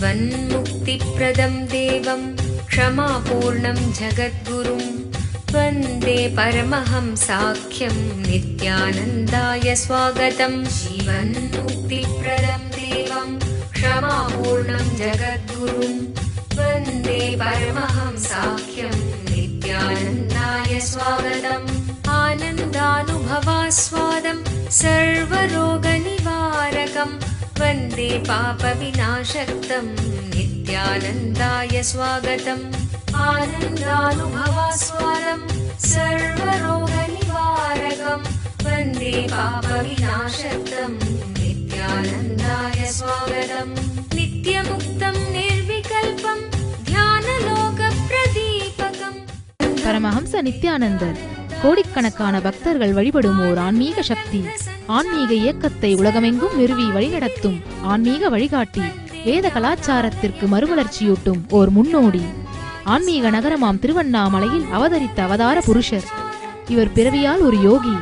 जीवन्मुक्तिप्रदं देवं क्षमापूर्णं जगद्गुरुं वन्दे परमहंसाख्यं नित्यानन्दाय स्वागतं। जीवन्मुक्तिप्रदं देवं क्षमापूर्णं जगद्गुरुं वन्दे परमहंसाख्यं नित्यानन्दाय स्वागतम्। आनन्दानुभवास्वादं सर्वरोगनिवारकं वन्दे पापविनाशक्तं नित्यानन्दाय स्वागतम्। आनन्दानुभवास्वादं सर्वरोगनिवारकं वन्दे पापविनाशक्तं नित्यानन्दाय स्वागतम्। नित्यमुक्तं निर्विकल्पं ध्यानलोकप्रदीपकम्। பரமஹம்ச நித்யானந்தர் கோடிக்கணக்கான பக்தர்கள் வழிபடும் ஓர் ஆன்மீக சக்தி. ஆன்மீக இயக்கத்தை உலகமெங்கும் நிறுவி வழிநடத்தும் ஆன்மீக வழிகாட்டி. வேத கலாச்சாரத்திற்கு மறுமலர்ச்சியூட்டும் ஓர் முன்னோடி. ஆன்மீக நகரமாம் திருவண்ணாமலையில் அவதரித்த அவதார புருஷர். இவர் பிறவியால் ஒரு யோகி.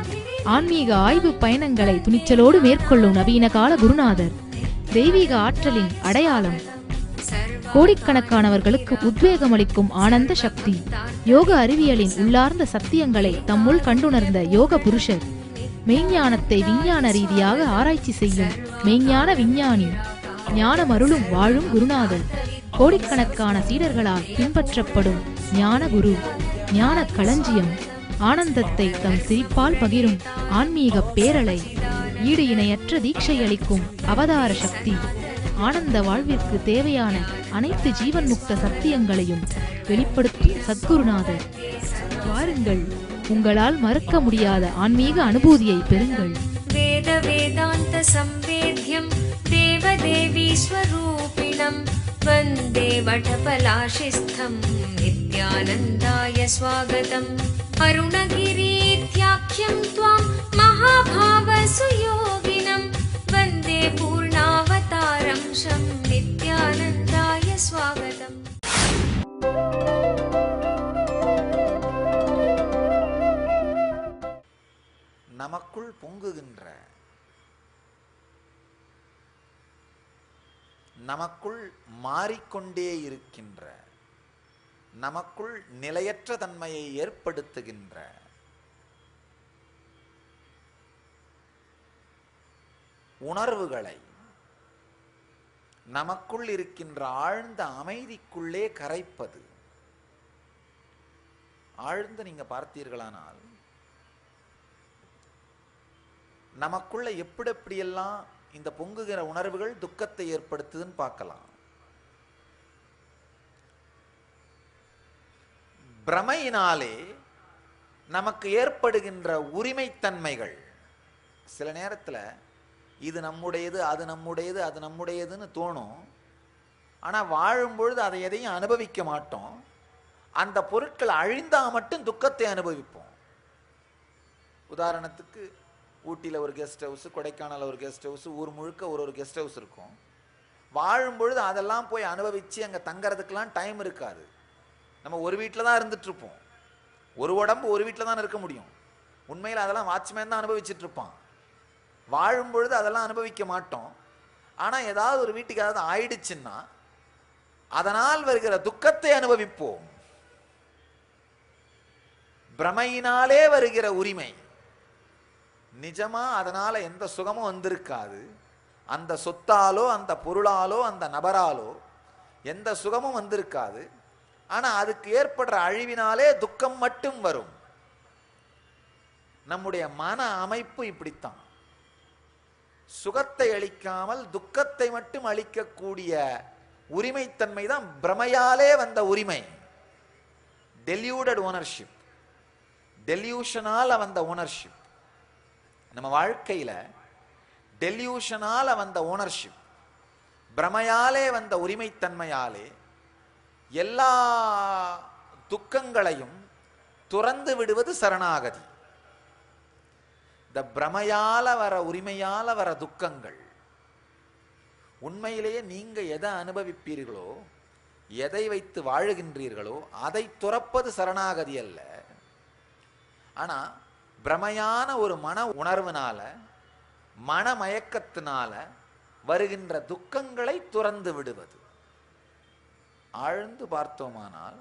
ஆன்மீக ஆய்வு பயணங்களை துணிச்சலோடு மேற்கொள்ளும் நவீன கால குருநாதர். தெய்வீக ஆற்றலின் அடையாளம். கோடிக்கணக்கானவர்களுக்கு உத்வேகமளிக்கும் ஆனந்த சக்தி. யோக அறிவியலின் உள்ளார்ந்த சத்தியங்களை தம்முள் கண்டுணர்ந்த யோக புருஷர். மெய்ஞானத்தை விஞ்ஞான ரீதியாக ஆராய்ச்சி செய்யும் மெய்ஞான விஞ்ஞானி. ஞானமருளும் வாழும் குருநாதர். கோடிக்கணக்கான சீடர்களால் பின்பற்றப்படும் ஞான குரு. ஞான களஞ்சியம். ஆனந்தத்தை தம் சிரிப்பால் பகிரும் ஆன்மீக பேரலை. ஈடு இணையற்ற தீட்சை அளிக்கும் அவதார சக்தி. ஆனந்த வாழ்விற்கு தேவையான அனைத்து ஜீவன் முக்த சத்தியங்களையும் வெளிப்படுத்தும் சத்குருநாதர். வாருங்கள், உங்களால் மறக்க முடியாத ஆன்மீக அனுபூதியை பெறுங்கள். வேத வேதாந்த சம்வேத்யம் தேவதேவி ஸ்வரூபிணம் வந்தே வடபலாசிஸ்தம் நித்யானந்தாய ஸ்வாகதம். அருணகிரீத்யாக்யம் த்வாம் மகாபாவ சுயோகினம் வந்தே பூர்ணாவதாரம் ஷம் நித்யானந்தாய ஸ்வாகதம். நமக்குள் பொங்குகின்ற, நமக்குள் மாறிக்கொண்டே இருக்கின்ற, நமக்குள் நிலையற்ற தன்மையை ஏற்படுத்துகின்ற உணர்வுகளை நமக்குள் இருக்கின்ற ஆழ்ந்த அமைதிக்குள்ளே கரைப்பது. ஆழ்ந்து நீங்க பார்த்தீர்களானால் நமக்குள்ள எப்படியெல்லாம் இந்த பொங்குகிற உணர்வுகள் துக்கத்தை ஏற்படுத்துதுன்னு பார்க்கலாம். பிரமையினாலே நமக்கு ஏற்படுகின்ற உரிமைத்தன்மைகள் சில நேரத்தில் இது நம்முடையது, அது நம்முடையது, அது நம்முடையதுன்னு தோணும். ஆனால் வாழும்பொழுது அதை எதையும் அனுபவிக்க மாட்டோம். அந்த பொருட்கள் அழிந்தா மட்டும் துக்கத்தை அனுபவிப்போம். உதாரணத்துக்கு ஊட்டியில் ஒரு கெஸ்ட் ஹவுஸ், கொடைக்கானல் ஒரு கெஸ்ட் ஹவுஸ், ஊர் முழுக்க ஒரு கெஸ்ட் ஹவுஸ் இருக்கும். வாழும்பொழுது அதெல்லாம் போய் அனுபவித்து அங்கே தங்கறதுக்கெல்லாம் டைம் இருக்காது. நம்ம ஒரு வீட்டில் தான் இருந்துகிட்ருப்போம். ஒரு உடம்பு ஒரு வீட்டில் தான் இருக்க முடியும். உண்மையில் அதெல்லாம் வாட்ச்மேன் தான் அனுபவிச்சுட்டு இருப்பான். வாழும்பொழுது அதெல்லாம் அனுபவிக்க மாட்டோம். ஆனால் ஏதாவது ஒரு வீட்டுக்கு ஏதாவது ஆயிடுச்சுன்னா அதனால் வருகிற துக்கத்தை அனுபவிப்போம். பிரமையினாலே வருகிற உரிமை நிஜமா அதனால எந்த சுகமும் வந்திருக்காது. அந்த சொத்தாலோ அந்த பொருளாலோ அந்த நபராலோ எந்த சுகமும் வந்திருக்காது. ஆனால் அதுக்கு ஏற்படுற அழிவினாலே துக்கம் மட்டும் வரும். நம்முடைய மன அமைப்பு இப்படித்தான். சுகத்தை அளிக்காமல் துக்கத்தை மட்டும் அளிக்கக்கூடிய உரிமைத்தன்மை தான் பிரமையாலே வந்த உரிமை. டெல்யூடட் ஓனர்ஷிப், டெல்யூஷனால வந்த ஓனர்ஷிப். நம்ம வாழ்க்கையில டெல்யூஷனால வந்த ஓனர்ஷிப், பிரமையாலே வந்த உரிமைத்தன்மையாலே எல்லா துக்கங்களையும் துறந்து விடுவது சரணாகதி. இந்த பிரமையால வர உரிமையால வர துக்கங்கள் உண்மையிலேயே நீங்க எதை அனுபவிப்பீர்களோ, எதை வைத்து வாழுகின்றீர்களோ அதை துறப்பது சரணாகதி அல்ல. ஆனா பிரமையான ஒரு மன உணர்வுனால, மனமயக்கத்தினால வருகின்ற துக்கங்களை துறந்து விடுவது. ஆழ்ந்து பார்த்தோமானால்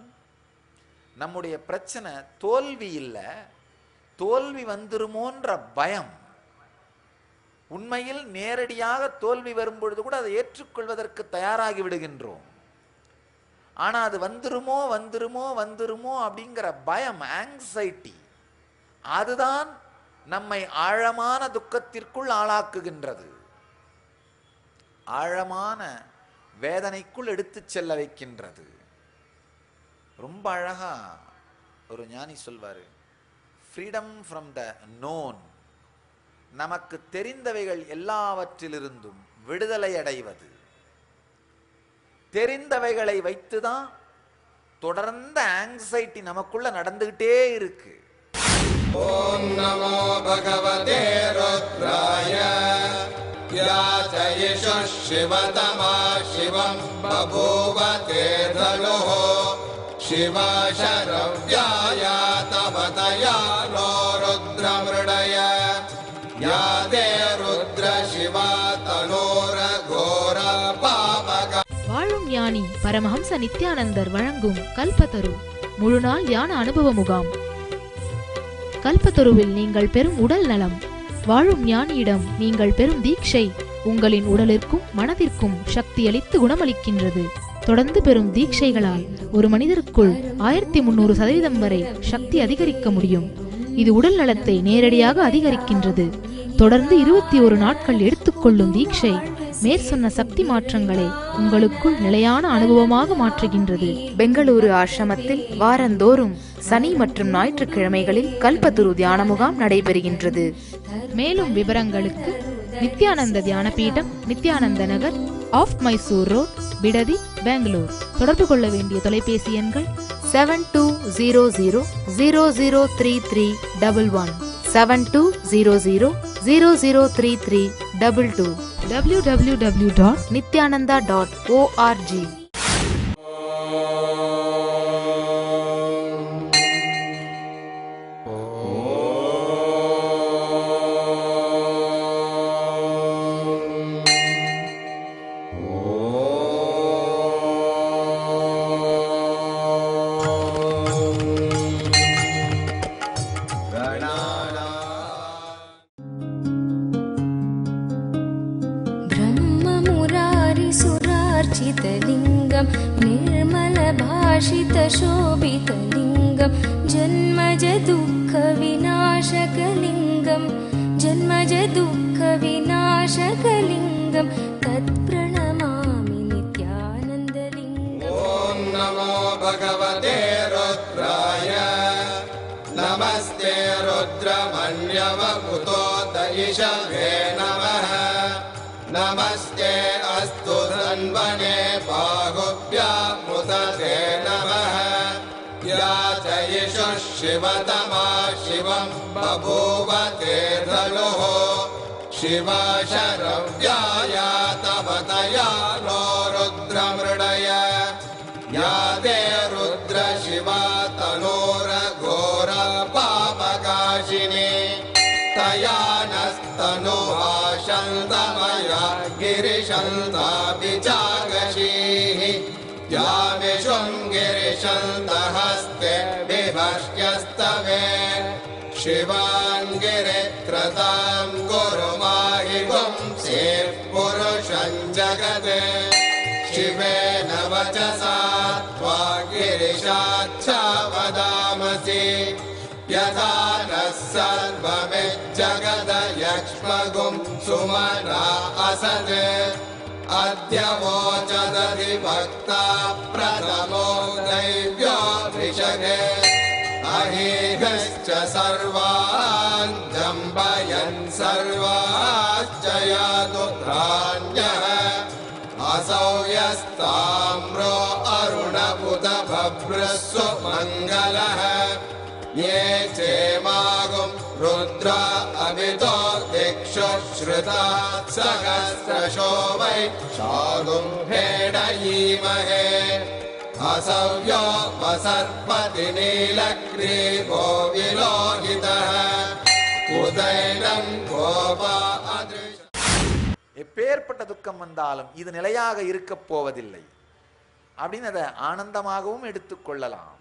நம்முடைய பிரச்சனை தோல்வி இல்லை, தோல்வி வந்துருமோன்ற பயம். உண்மையில் நேரடியாக தோல்வி வரும்பொழுது கூட அதை ஏற்றுக்கொள்வதற்கு தயாராகி விடுகின்றோம். ஆனால் அது வந்துருமோ வந்துருமோ வந்துருமோ அப்படிங்கிற பயம், ஆங்ஸைட்டி, அதுதான் நம்மை ஆழமான துக்கத்திற்குள் ஆளாக்குகின்றது, ஆழமான வேதனைக்குள் எடுத்துச் செல்ல வைக்கின்றது. ரொம்ப அழகா ஒரு ஞானி சொல்வாரு, ஃப்ரீடம் ஃப்ரம் த நோன், நமக்கு தெரிந்தவைகள் எல்லாவற்றிலிருந்தும் விடுதலை அடைவது. தெரிந்தவைகளை வைத்துதான் தொடர்ந்த ஆங்ஸைட்டி நமக்குள்ள நடந்துகிட்டே இருக்கு. ஓம் நமோ பகவதே ருத்ராய யாசயிஷு சிவதமா சிவம் பபூவ தேதலோஹ சிவசரவ்யாய தவதயா நோ ருத்ரமிருடய யாதே ருத்ர சிவா தனோர கோர பாவக. வாழும் ஞானி பரமஹம்ச நித்யானந்தர் வழங்கும் கல்பத்தரு முழுநாள் தியான அனுபவ முகாம். கல்பத்தருவில் நீங்கள் பெறும் உடல் நலம், வாழும் ஞானியிடம் நீங்கள் பெறும் தீட்சை உங்களின் உடலிற்கும் மனதிற்கும் சக்தியளித்து குணமளிக்கின்றது. தொடர்ந்து பெறும் தீட்சைகளால் ஒரு மனிதருக்குள் 1300% வரை சக்தி அதிகரிக்க முடியும். இது உடல் நலத்தை நேரடியாக அதிகரிக்கின்றது. தொடர்ந்து 21 நாட்கள் எடுத்துக்கொள்ளும் தீட்சை மேற்சொன்ன சக்தி மாற்றங்களை உங்களுக்குள் நிலையான அனுபவமாக மாற்றுகின்றது. பெங்களூரு ஆசிரமத்தில் வாரந்தோறும் சனி மற்றும் ஞாயிற்றுக்கிழமைகளில் கல்பத்துரு தியான முகாம் நடைபெறுகின்றது. மேலும் விவரங்களுக்கு நித்யானந்த தியான பீடம், நித்யானந்த நகர், ஆஃப் மைசூர் ரோட், பிடதி, பெங்களூர். தொடர்பு கொள்ள வேண்டிய தொலைபேசி எண்கள் 7200003311, 7200003322, www.nityananda.org. ब्रह्ममुरारिसुरार्चितलिङ्गं निर्मलभाषितशोभितलिङ्गं जन्मजदुःखविनाशकलिङ्गं जन्मजदुःखविनाशकलिङ्गं तत्प्रणमामि नित्यानन्दलिङ्गम्. ॐ नमो भगवते रुद्राय नमस्ते रुद्रमन्यवपुतो दयिषवे नमः नमस्ते अस्तु धन्वने बाहुभ्यामुदते नमः याचयिषु शिवतमा शिवं बभूव तेऽधनुः शिवशरव्याय तवतया नो रुद्रमृडय या ते रुद्र शिवा तनोरघोर पापकाशिनी तया नस्तनुभाषन्तमया गिरिशन्ताभिजागशीः या विशृङ्गिरिशन्तहस्ते विभष्ट्यस्तवे शिवाङ्गिरित्रतां गुरु माहि पुंसेः पुरुषं जगते शिवेन वचसा त्वा गिरिशाच्छा वदामसि यथा नः सर्वमिज्जगदयक्ष्मगुं सुमना असत् अद्य वोचदधिभक्ता प्रथमो दैव्यो वृषगे अहीगश्च सर्वान् जम्बयन् सर्वाश्च यातुत्राण्यः असौ यस्ताम्रो अरुणपुत भभ्रस्सु मङ्गलः ये चेमागुं रुद्र अभितो दिक्षु श्रुता सहस्रशो वै शागुं भेडयीमहे असव्यो वसर्पति नीलग्रीवो विलोहितः उदैनं गोपा எப்பேற்பட்ட துக்கம் வந்தாலும் இது நிலையாக இருக்கப் போவதில்லை. அப்படின்னு அதை ஆனந்தமாகவும் எடுத்துக்கொள்ளலாம்.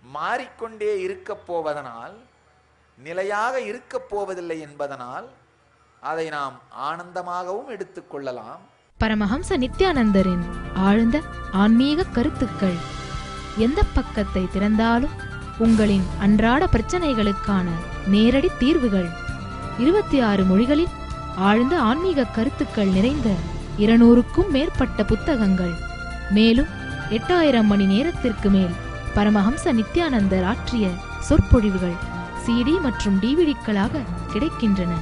மாறிக்கொண்டே இருக்க போவதனால், நிலையாக இருக்க போவதில்லை என்பதனால் அதை நாம் ஆனந்தமாகவும் எடுத்துக்கொள்ளலாம். பரமஹம்ச நித்யானந்தரின் ஆழ்ந்த ஆன்மீக கருத்துக்கள். எந்த பக்கத்தை திறந்தாலும் உங்களின் அன்றாட பிரச்சனைகளுக்கான நேரடி தீர்வுகள். 26 மொழிகளில் ஆழ்ந்த ஆன்மீக கருத்துக்கள் நிறைந்த 200க்கும் மேற்பட்ட புத்தகங்கள். மேலும் 8000 மணி நேரத்திற்கு மேல் பரமஹம்ச நித்யானந்தர் ஆற்றிய சொற்பொழிவுகள் CD மற்றும் DVDக்களாக கிடைக்கின்றன.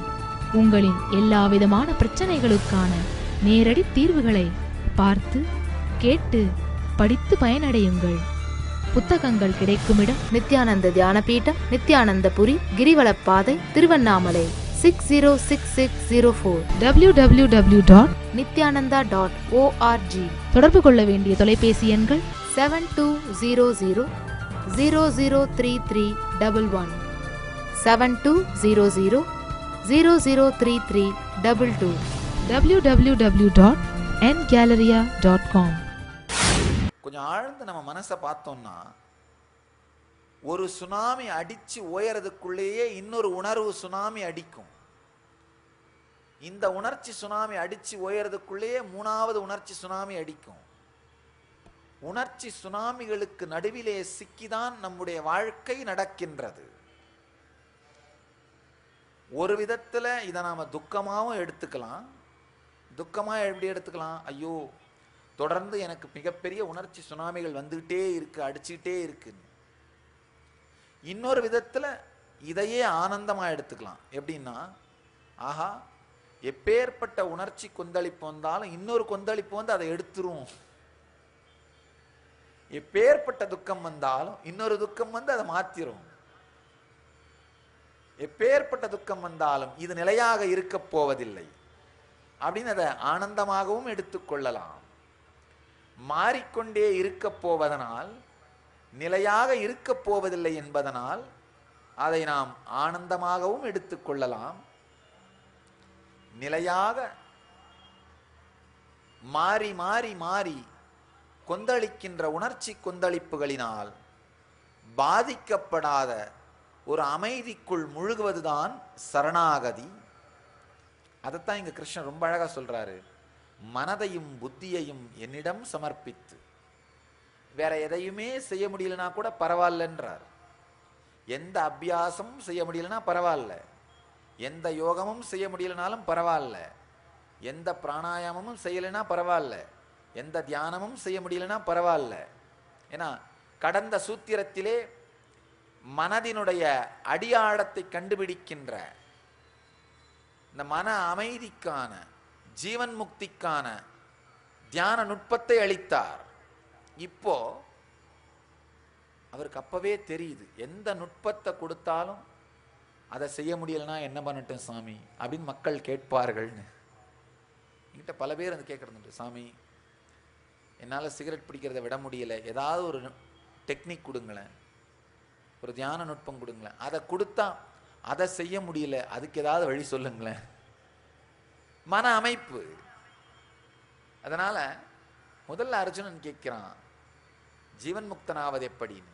உங்களின் எல்லாவிதமான பிரச்சனைகளுக்கான நேரடி தீர்வுகளை பார்த்து கேட்டு படித்து பயனடையுங்கள். புத்தகங்கள் கிடைக்குமிடம் நித்யானந்த தியானபீடம், நித்யானந்தபுரி, கிரிவலப்பாதை, திருவண்ணாமலை 606604 www.nithyananda.org. தொடர்பு கொள்ள வேண்டிய தொலைபேசி எண்கள் 7200003311, 7200003322, www.ngalleria.com. கொஞ்சம் ஆழ்ந்து நம்ம மனசை பார்த்தோம்னா, ஒரு சுனாமி அடிச்சு உயரதுக்குள்ளேயே இன்னொரு உணர்வு சுனாமி அடிக்கும். இந்த உணர்ச்சி சுனாமி அடிச்சு உயரதுக்குள்ளேயே 3வது உணர்ச்சி சுனாமி அடிக்கும். உணர்ச்சி சுனாமிகளுக்கு நடுவிலே சிக்கிதான் நம்முடைய வாழ்க்கை நடக்கின்றது. ஒரு விதத்துல இதை நாம துக்கமாகவும் எடுத்துக்கலாம். துக்கமா எப்படி எடுத்துக்கலாம்? ஐயோ, தொடர்ந்து எனக்கு மிகப்பெரிய உணர்ச்சி சுனாமிகள் வந்துகிட்டே இருக்கு, அடிச்சுக்கிட்டே இருக்குன்னு. இன்னொரு விதத்துல இதையே ஆனந்தமா எடுத்துக்கலாம். எப்படின்னா, ஆஹா, எப்பேற்பட்ட உணர்ச்சி கொந்தளிப்பு வந்தாலும் இன்னொரு கொந்தளிப்பு வந்து அதை எடுத்துரும். எப்பேற்பட்ட துக்கம் வந்தாலும் இன்னொரு துக்கம் வந்து அதை மாத்திரும். எப்பேற்பட்ட துக்கம் வந்தாலும் இது நிலையாக இருக்க போவதில்லை அப்படின்னு அதை ஆனந்தமாகவும் எடுத்துக்கொள்ளலாம். மாறிக்கொண்டே இருக்க போவதனால், நிலையாக இருக்க போவதில்லை என்பதனால் அதை நாம் ஆனந்தமாகவும் எடுத்துக்கொள்ளலாம். நிலையாக மாறி மாறி மாறி கொந்தளிக்கின்ற உணர்ச்சி கொந்தளிப்புகளினால் பாதிக்கப்படாத ஒரு அமைதிக்குள் முழுகுவதுதான் சரணாகதி. அதைத்தான் இங்க கிருஷ்ணன் ரொம்ப அழகா சொல்றாரு. மனதையும் புத்தியையும் என்னிடம் சமர்ப்பித்து, வேற எதையுமே செய்ய முடியலனா கூட பரவாயில்லன்றார். எந்த அபியாசமும் செய்ய முடியலனா பரவாயில்ல, எந்த யோகமும் செய்ய முடியலனாலும் பரவாயில்ல, எந்த பிராணாயாமமும் செய்யலைனா பரவாயில்ல, எந்த தியானமும் செய்ய முடியலனா பரவாயில்ல. ஏன்னா கடந்த சூத்திரத்திலே மனதினுடைய அடியாழத்தை கண்டுபிடிக்கின்ற, இந்த மன அமைதிக்கான, ஜீவன் முக்திக்கான தியான நுட்பத்தை அளித்தார். இப்போ அவருக்கு அப்பவே தெரியுது, எந்த நுட்பத்தை கொடுத்தாலும் அதை செய்ய முடியலன்னா என்ன பண்ணட்டும் சாமி அப்படின்னு மக்கள் கேட்பார்கள்னு. என்கிட்ட பல பேர் வந்து கேட்கறது, சாமி என்னால் சிகரெட் பிடிக்கிறத விட முடியல, ஏதாவது ஒரு டெக்னிக் கொடுங்களேன், ஒரு தியான நுட்பம் கொடுங்களேன். அதை கொடுத்தா அதை செய்ய முடியல, அதுக்கு ஏதாவது வழி சொல்லுங்களேன். மன அமைப்பு. அதனால முதல்ல அர்ஜுனன் கேட்கிறான், ஜீவன் முக்தனாவது எப்படின்னு.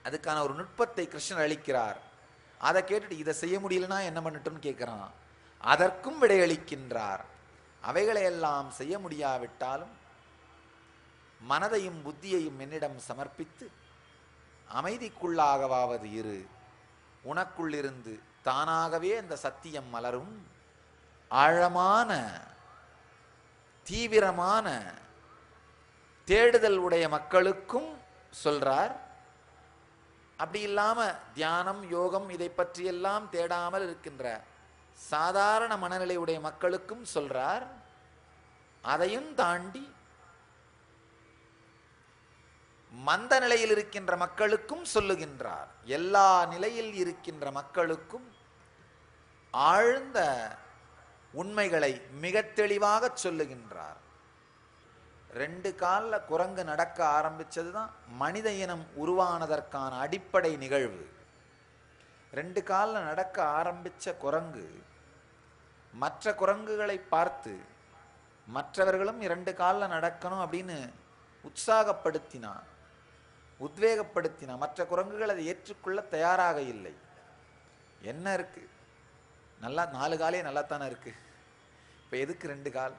அதுக்கான ஒரு நுட்பத்தை கிருஷ்ணன் அளிக்கிறார். அதை கேட்டுட்டு இதை செய்ய முடியலன்னா என்ன பண்ணட்டும்னு கேட்கிறான். அதற்கும் விடையளிக்கின்றார். அவைகளையெல்லாம் செய்ய முடியாவிட்டாலும் மனதையும் புத்தியையும் என்னிடம் சமர்ப்பித்து அமைதிக்குள்ளாகவாவது இரு, உனக்குள்ளிருந்து தானாகவே அந்த சத்தியம் மலரும். ஆழமான தீவிரமான தேடுதல் உடைய மக்களுக்கும் சொல்றார். அப்படி இல்லாம தியானம் யோகம் இதை பற்றியெல்லாம் தேடாமல் இருக்கின்ற சாதாரண மனநிலை உடைய மக்களுக்கும் சொல்றார். அதையும் தாண்டி மந்த நிலையில் இருக்கின்ற மக்களுக்கும் சொல்லுகின்றார். எல்லா நிலையில் இருக்கின்ற மக்களுக்கும் ஆழ்ந்த உண்மைகளை மிக தெளிவாக சொல்லுகின்றார். 2 காலில் குரங்கு நடக்க ஆரம்பிச்சதுதான் மனித இனம் உருவானதற்கான அடிப்படை நிகழ்வு. 2 காலில் நடக்க ஆரம்பிச்ச குரங்கு மற்ற குரங்குகளை பார்த்து மற்றவர்களும் 2 காலில் நடக்கணும் அப்படின்னு உற்சாகப்படுத்தினா, உத்வேகப்படுத்தினா மற்ற குரங்குகள் அதை ஏற்றுக்கொள்ள தயாராக இல்லை. என்ன இருக்கு, நல்லா 4 காலே நல்லா தானே இருக்கு, இப்போ எதுக்கு 2 கால்,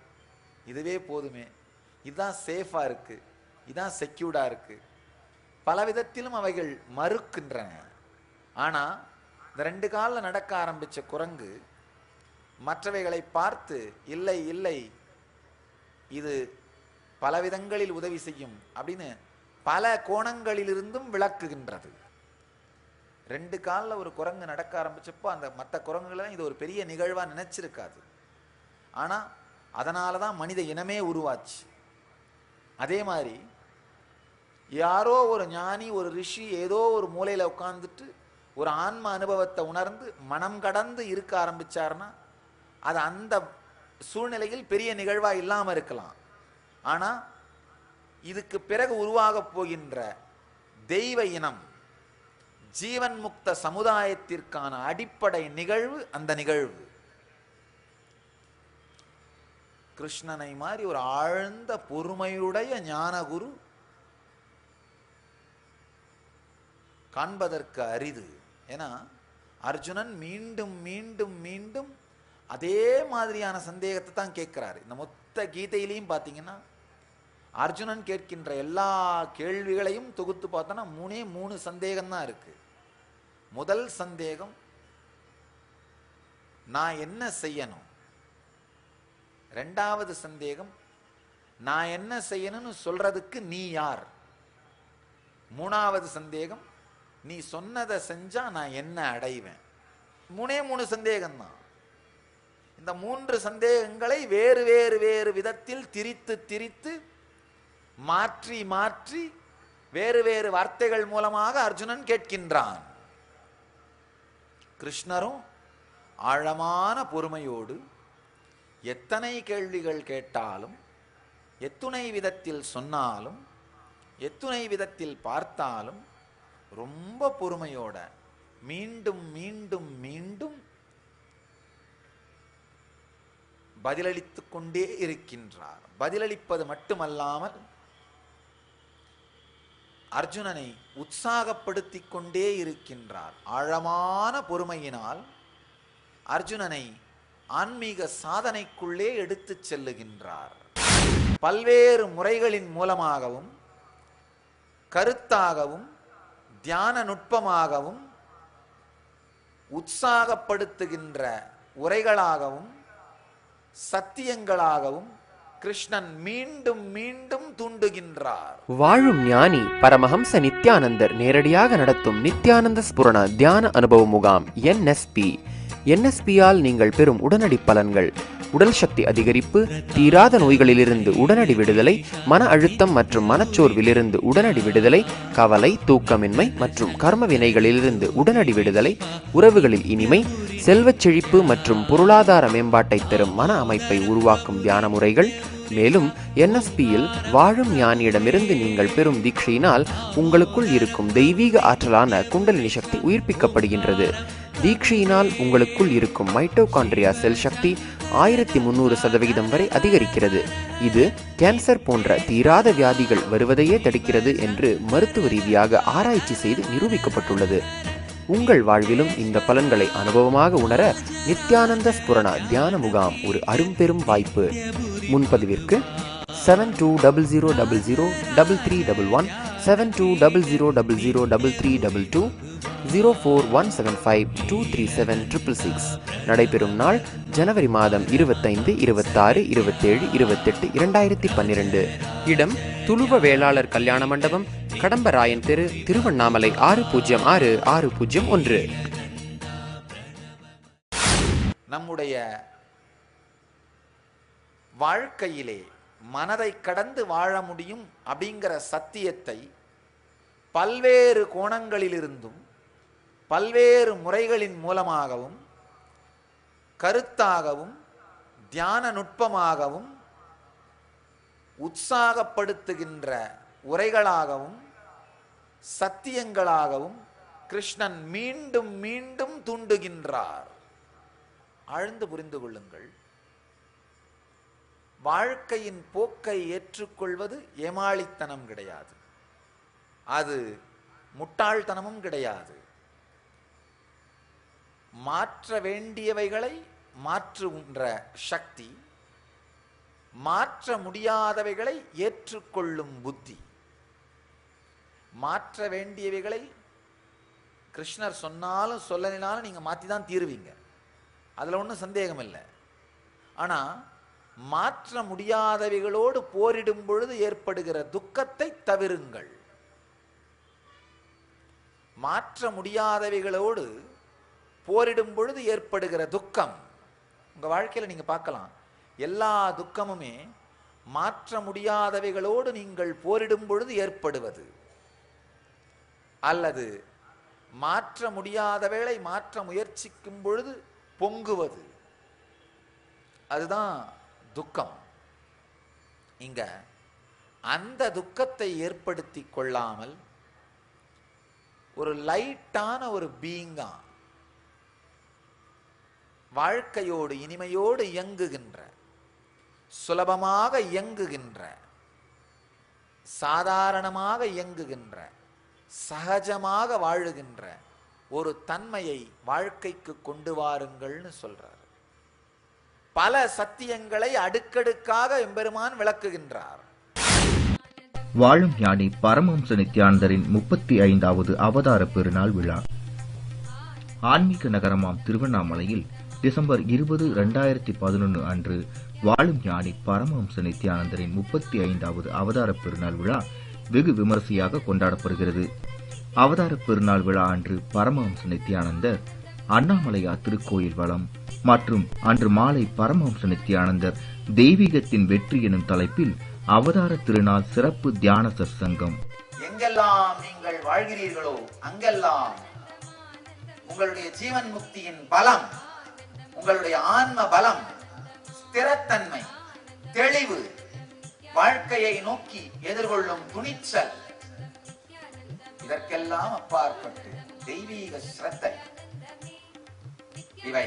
இதுவே போதுமே, இதுதான் சேஃபா இருக்கு, இதுதான் செக்யூர்டா இருக்கு. பல விதத்திலும் அவைகள் மறுக்கின்றன. ஆனா இந்த 2 காலில் நடக்க ஆரம்பிச்ச குரங்கு மற்றவைகளை பார்த்து இல்லை இல்லை இது பல விதங்களில் உதவி செய்யும் அப்படின்னு பல கோணங்களிலிருந்தும் விளக்குகின்றது. 2 காலில் ஒரு குரங்கு நடக்க ஆரம்பிச்சப்போ அந்த மற்ற குரங்குகளை இது ஒரு பெரிய நிகழ்வா நினைச்சிருக்காது. ஆனா அதனால தான் மனித இனமே உருவாச்சு. அதே மாதிரி யாரோ ஒரு ஞானி, ஒரு ரிஷி ஏதோ ஒரு மூலையில உட்கார்ந்துட்டு ஒரு ஆன்ம அனுபவத்தை உணர்ந்து மனம் கடந்து இருக்க ஆரம்பிச்சார்னா அது அந்த சூழ்நிலையில் பெரிய நிகழ்வா இல்லாம இருக்கலாம். ஆனா இதுக்கு பிறகு உருவாக போகின்ற தெய்வ இனம், ஜீவன் முக்த சமுதாயத்திற்கான அடிப்படை நிகழ்வு அந்த நிகழ்வு. கிருஷ்ணனை மாதிரி ஒரு ஆழ்ந்த பொறுமையுடைய ஞானகுரு காண்பதற்கு அரிது. ஏன்னா அர்ஜுனன் மீண்டும் மீண்டும் மீண்டும் அதே மாதிரியான சந்தேகத்தை தான் கேட்கிறாரு. இந்த மொத்த கீதையிலையும் பார்த்தீங்கன்னா அர்ஜுனன் கேட்கின்ற எல்லா கேள்விகளையும் தொகுத்து பார்த்தோன்னா 3 சந்தேகம் தான் இருக்கு. முதல் சந்தேகம், நான் என்ன செய்யணும். 2வது சந்தேகம், நான் என்ன செய்யணும்னு சொல்றதுக்கு நீ யார். 3வது சந்தேகம், நீ சொன்னதை செஞ்சா நான் என்ன அடைவேன். 3 சந்தேகம் தான். இந்த 3 சந்தேகங்களை வேறு வேறு வேறு விதத்தில் திரித்து திரித்து மாற்றி மாற்றி வேறு வேறு வார்த்தைகள் மூலமாக அர்ஜுனன் கேட்கின்றான். கிருஷ்ணரும் ஆழமான பொறுமையோடு எத்தனை கேள்விகள் கேட்டாலும், எத்துணை விதத்தில் சொன்னாலும், எத்துணை விதத்தில் பார்த்தாலும் ரொம்ப பொறுமையோட மீண்டும் மீண்டும் மீண்டும் பதிலளித்துக் கொண்டே இருக்கின்றார். பதிலளிப்பது மட்டுமல்லாமல் அர்ஜுனனை உற்சாகப்படுத்திக் கொண்டே இருக்கின்றார். ஆழமான பொறுமையினால் அர்ஜுனனை ஆன்மீக சாதனைக்குள்ளே எடுத்துச் செல்லுகின்றார். பல்வேறு முறைகளின் மூலமாகவும் கருத்தாகவும் தியான நுட்பமாகவும் உற்சாகப்படுத்துகின்ற உரைகளாகவும் சத்தியங்களாகவும் கிருஷ்ணன் மீண்டும் மீண்டும் தூண்டுகின்றார். வாழும் ஞானி பரமஹம்ச நித்யானந்தர் நேரடியாக நடத்தும் நித்யானந்த ஸ்புரண தியான அனுபவ முகாம் NSP-ஆல் நீங்கள் பெறும் உடனடி பலன்கள்: உடல் சக்தி அதிகரிப்பு, தீராத நோய்களிலிருந்து உடனடி விடுதலை, மன அழுத்தம் மற்றும் மனச்சோர்விலிருந்து உடனடி விடுதலை, கவலை, தூக்கமின்மை மற்றும் கர்ம வினைகளிலிருந்து உடனடி விடுதலை, உறவுகளில் இனிமை, செல்வச் செழிப்பு மற்றும் பொருளாதார மேம்பாட்டை தரும் மன அமைப்பை உருவாக்கும் தியான முறைகள். மேலும் NSP-யில் வாழும் ஞானியிடமிருந்து நீங்கள் பெறும் தீட்சையினால் உங்களுக்குள் இருக்கும் தெய்வீக ஆற்றலான குண்டலினி சக்தி உயிர்ப்பிக்கப்படுகின்றது. தீட்சையினால் உங்களுக்குள் இருக்கும் மைட்டோகாண்ட்ரியா செல் சக்தி 1300% வரை அதிகரிக்கிறது. இது கேன்சர் போன்ற தீராத வியாதிகள் வருவதையே தடுக்கிறது என்று மருத்துவ ரீதியாக ஆராய்ச்சி செய்து நிரூபிக்கப்பட்டுள்ளது. உங்கள் வாழ்விலும் இந்த பலன்களை அனுபவமாக உணர நித்யானந்த ஸ்புரணா தியான முகாம் ஒரு அரும்பெரும் வாய்ப்பு. முன்பதிவிற்கு 7200003311 7200003322 0417523766. நடைபெறும் நாள் ஜனவரி மாதம் 25, 26, 27, 28, 2012. இடம் துளுவ வேளாளர் கல்யாண மண்டபம், கடம்பராயன் தெரு, திருவண்ணாமலை 606601. நம்முடைய வாழ்க்கையிலே மனதை கடந்து வாழ முடியும் அப்படிங்கிற சத்தியத்தை பல்வேறு கோணங்களிலிருந்தும் பல்வேறு முறைகளின் மூலமாகவும் கருத்தாகவும் தியான நுட்பமாகவும் உற்சாகப்படுத்துகின்ற உரைகளாகவும் சத்தியங்களாகவும் கிருஷ்ணன் மீண்டும் மீண்டும் தூண்டுகின்றார். ஆழ்ந்து புரிந்து கொள்ளுங்கள். வாழ்க்கையின் போக்கை ஏற்றுக்கொள்வது ஏமாளித்தனம் கிடையாது, அது முட்டாள்தனமும் கிடையாது. மாற்ற வேண்டியவைகளை மாற்றுகின்ற சக்தி, மாற்ற முடியாதவைகளை ஏற்றுக்கொள்ளும் புத்தி. மாற்ற வேண்டியவைகளை கிருஷ்ணர் சொன்னாலும் சொல்லலினாலும் நீங்க மாற்றி தான் தீருவீங்க, அதுல ஒன்றும் சந்தேகம் இல்லை. ஆனா மாற்ற முடியாதவைகளோடு போரிடும் பொழுது ஏற்படுகிற துக்கத்தை தவிருங்கள். மாற்ற முடியாதவைகளோடு போரிடும் பொழுது ஏற்படுகிற துக்கம் உங்க வாழ்க்கையில நீங்க பார்க்கலாம். எல்லா துக்கமுமே மாற்ற முடியாதவைகளோடு நீங்கள் போரிடும் பொழுது ஏற்படுவது, அல்லது மாற்ற முடியாதவைகளை மாற்ற முயற்சிக்கும் பொழுது பொங்குவது, அதுதான் துக்கம். இங்க அந்த துக்கத்தை ஏற்படுத்தி கொள்ளாமல் ஒரு லைட்டான ஒரு பீயிங்கா வாழ்க்கையோடு இனிமையோடு இயங்குகின்ற, சுலபமாக இயங்குகின்ற, சாதாரணமாக இயங்குகின்ற, சகஜமாக வாழுகின்ற ஒரு தன்மையை வாழ்க்கைக்கு கொண்டு வாருங்கள்னு சொல்றார். பல சத்தியங்களை அடுக்கடுக்காக எம்பெருமான் விளக்குகின்றார். வாழும் ஞானி பரமஹம்ச நித்யானந்தரின் 35வது அவதார பெருநாள் விழா ஆன்மீக நகரமாம் திருவண்ணாமலையில் டிசம்பர் 20, 2011 அன்று வாழும் ஞானி பரமஹம்ச நித்யானந்தரின் 35வது அவதார பெருநாள் விழா வெகு விமரிசையாக கொண்டாடப்படுகிறது. அவதார பெருநாள் விழா அன்று பரமஹம்ச நித்யானந்தர் அண்ணாமலையார் திருக்கோயில் வளம் மற்றும் அன்று மாலை பரமஹம்ச நித்யானந்தர் தெய்வீகத்தின் வெற்றி எனும் தலைப்பில் அவதார திருநாள் சிறப்பு தியான சற்சங்கம். எங்கெல்லாம் நீங்கள் வாழ்கிறீர்களோ அங்கெல்லாம் உங்களுடைய ஜீவன் முக்தியின் பலம், உங்களுடைய ஆன்ம பலம், ஸ்திரத்தன்மை, தெளிவு, வாழ்க்கையை நோக்கி எதிர்கொள்ளும் துணிச்சல், இதற்கெல்லாம் அப்பாற்பட்டு தெய்வீக ஸ்ரத்தை, இவை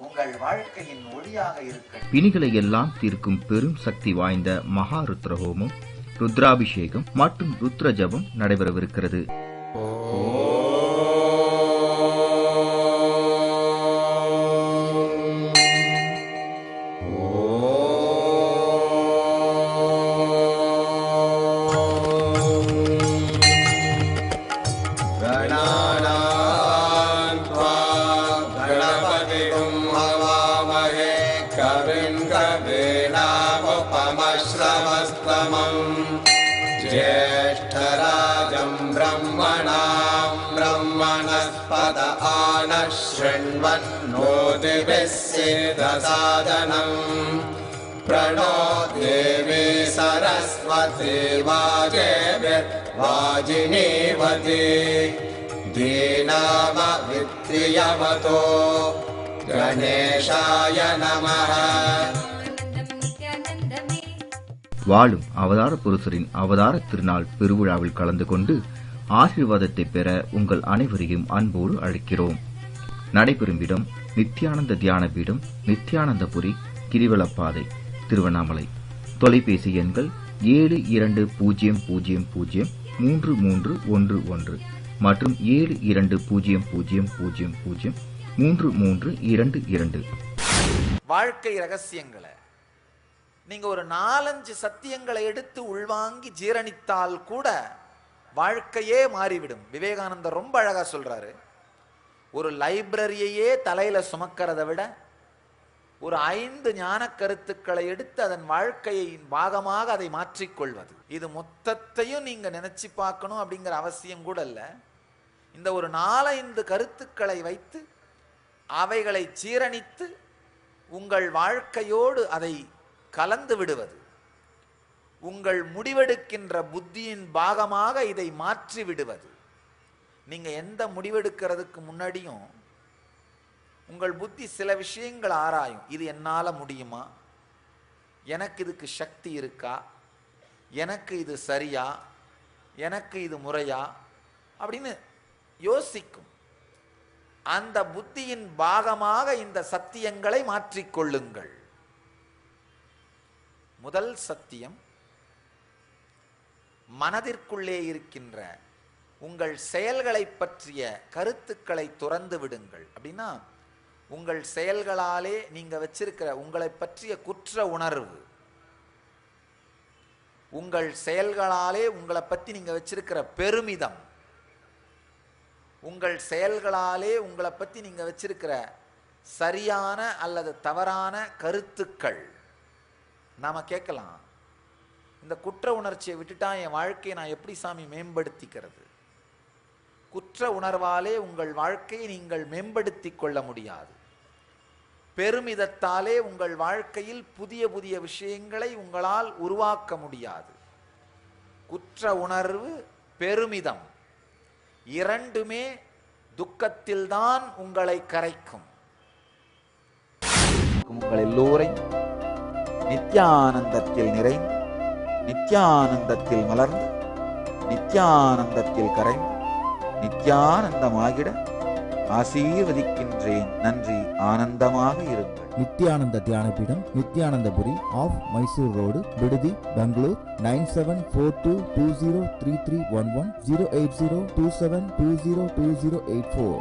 உங்கள் வாழ்க்கையின் ஒளியாக இருக்க பிணிகளை எல்லாம் தீர்க்கும் பெரும் சக்தி வாய்ந்த மகா ருத்ரஹோமம், ருத்ராபிஷேகம் மற்றும் ருத்ர ஜபம் நடைபெறவிருக்கிறது. ज्येष्ठराजं ब्रह्मणां ब्रह्मणस्पत आनः शृण्वन्नोतिभिः सिद्धसादनम् प्रणो देवी सरस्वती वाजेभिर्वाजिनीवती दीनामवित्रियवतो गणेशाय नमः. வாழும் அவதார புருஷரின் அவதார திருநாள் பெருவிழாவில் கலந்து கொண்டு ஆசீர்வாதத்தை பெற உங்கள் அனைவரையும் அன்போடு அழைக்கிறோம். நடைபெறும் இடம் நித்யானந்த தியான பீடம், நித்யானந்தபுரி, கிரிவலப்பாதை, திருவண்ணாமலை. தொலைபேசி எண்கள் 72003311 மற்றும் 7200003322. வாழ்க்கை ரகசியங்களை நீங்க ஒரு 4-5 சத்தியங்களை எடுத்து உள்வாங்கி ஜீரணித்தால் கூட வாழ்க்கையே மாறிவிடும். விவேகானந்தர் ரொம்ப அழகா சொல்றாரு, ஒரு லைப்ரரியையே தலையில சுமக்கிறதை விட ஒரு 5 ஞான கருத்துக்களை எடுத்து அதன் வாழ்க்கையின் பாகமாக அதை மாற்றிக்கொள்வது, இது மொத்தத்தையும் நீங்க நினைச்சு பார்க்கணும் அப்படிங்கிற அவசியம் கூட இல்ல. இந்த ஒரு 4-5 கருத்துக்களை வைத்து அவைகளை ஜீரணித்து உங்கள் வாழ்க்கையோடு அதை கலந்து விடுவது, உங்கள் முடிவெடுக்கின்ற புத்தியின் பாகமாக இதை மாற்றி விடுவது. நீங்க எந்த முடிவெடுக்கிறதுக்கு முன்னாடியும் உங்கள் புத்தி சில விஷயங்கள் ஆராயும். இது என்னால முடியுமா, எனக்கு இதுக்கு சக்தி இருக்கா, எனக்கு இது சரியா, எனக்கு இது முறையா அப்படின்னு யோசிக்கும். அந்த புத்தியின் பாகமாக இந்த சத்தியங்களை மாற்றிக்கொள்ளுங்கள். முதல் சத்தியம், மனதிற்குள்ளே இருக்கின்ற உங்கள் செயல்களை பற்றிய கருத்துக்களை துறந்து விடுங்கள். அப்படின்னா உங்கள் செயல்களாலே நீங்க வச்சிருக்கிற உங்களை பற்றிய குற்ற உணர்வு, உங்கள் செயல்களாலே உங்களை பற்றி நீங்க வச்சிருக்கிற பெருமிதம், உங்கள் செயல்களாலே உங்களை பற்றி நீங்க வச்சிருக்கிற சரியான அல்லது தவறான கருத்துக்கள். நாம கேட்கலாம், இந்த குற்ற உணர்ச்சியை விட்டுட்டா என் வாழ்க்கையை நான் எப்படி சாமி மேம்படுத்திக்கிறது? குற்ற உணர்வாலே உங்கள் வாழ்க்கையை நீங்கள் மேம்படுத்தி கொள்ள முடியாது. பெருமிதத்தாலே உங்கள் வாழ்க்கையில் புதிய புதிய விஷயங்களை உங்களால் உருவாக்க முடியாது. குற்ற உணர்வு, பெருமிதம் இரண்டுமே துக்கத்தில்தான் உங்களை கரைக்கும். உங்கள் எல்லோரையும் நித்யானந்தத்தில் நிறைந்து, நித்யானந்தத்தில் மலர்ந்து, நித்யானந்தத்தில் கரைந்து, நித்யானந்தமாகிட ஆசீர்வதிக்கின்றேன். நன்றி. ஆனந்தமாக இருங்கள். நித்யானந்த தியானபீடம், நித்யானந்தபுரி ஆஃப் மைசூர் ரோடு, விடுதி, பெங்களூர். 9742203311 08027202084.